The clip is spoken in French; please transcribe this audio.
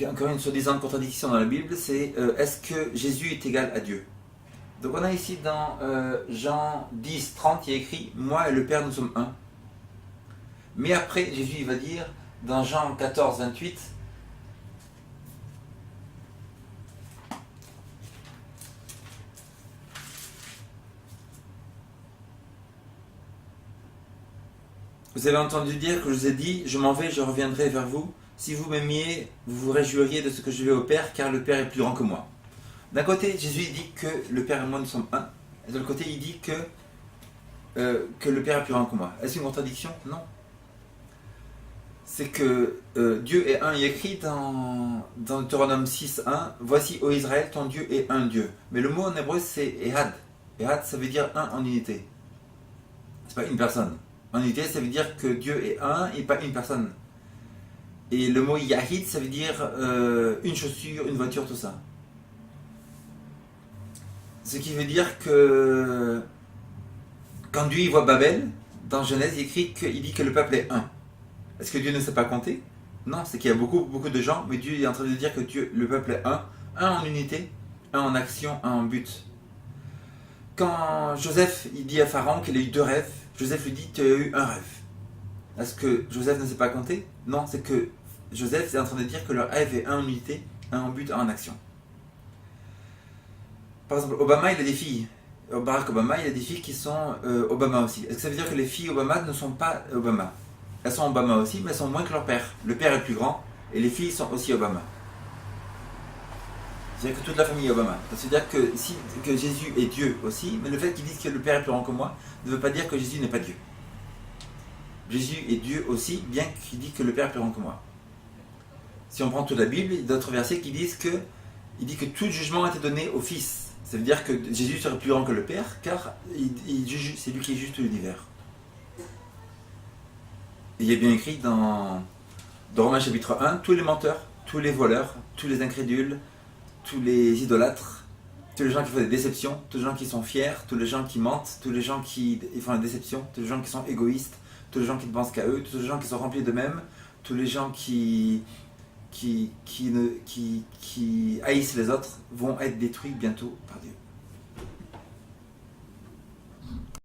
encore une soi-disant contradiction dans la Bible, c'est est-ce que Jésus est égal à Dieu? Donc on a ici dans Jean 10, 30, il y a écrit « Moi et le Père, nous sommes un ». Mais après, Jésus il va dire dans Jean 14, 28, vous avez entendu dire que je vous ai dit, je m'en vais, je reviendrai vers vous. Si vous m'aimiez, vous vous réjouiriez de ce que je vais au Père, car le Père est plus grand que moi. D'un côté, Jésus dit que le Père et moi nous sommes un, et de l'autre côté, il dit que le Père est plus grand que moi. Est-ce une contradiction? Non. C'est que Dieu est un. Il est écrit dans Deutéronome 6, 1, voici, ô Israël, ton Dieu est un Dieu. Mais le mot en hébreu, c'est Ehad. Ehad, ça veut dire un en unité. C'est pas une personne. En unité, ça veut dire que Dieu est un et pas une personne. Et le mot Yahid, ça veut dire une chaussure, une voiture, tout ça. Ce qui veut dire que quand Dieu y voit Babel, dans Genèse, il dit que le peuple est un. Est-ce que Dieu ne sait pas compter? Non, c'est qu'il y a beaucoup de gens, mais Dieu est en train de dire que le peuple est un en unité, un en action, un en but. Quand Joseph il dit à Pharaon qu'il a eu 2 rêves, Joseph lui dit tu as eu un rêve. Est-ce que Joseph ne sait pas compter? Non, c'est que Joseph est en train de dire que leur rêve est un en unité, un en but, un en action. Par exemple, Obama il a des filles. Barack Obama il a des filles qui sont Obama aussi. Est-ce que ça veut dire que les filles Obama ne sont pas Obama? Elles sont Obama aussi, mais elles sont moins que leur père. Le père est plus grand et les filles sont aussi Obama. C'est-à-dire que toute la famille est Obama. C'est-à-dire que Jésus est Dieu aussi, mais le fait qu'ils disent que le Père est plus grand que moi ne veut pas dire que Jésus n'est pas Dieu. Jésus est Dieu aussi, bien qu'il dit que le Père est plus grand que moi. Si on prend toute la Bible, il y a d'autres versets qui disent que tout jugement a été donné au Fils. Ça veut dire que Jésus serait plus grand que le Père, car c'est lui qui juge tout l'univers. Il est bien écrit dans Romains chapitre 1, tous les menteurs, tous les voleurs, tous les incrédules, tous les idolâtres, tous les gens qui font des déceptions, tous les gens qui sont fiers, tous les gens qui mentent, tous les gens qui font des déceptions, tous les gens qui sont égoïstes, tous les gens qui ne pensent qu'à eux, tous les gens qui sont remplis d'eux-mêmes, tous les gens qui haïssent les autres vont être détruits bientôt par Dieu.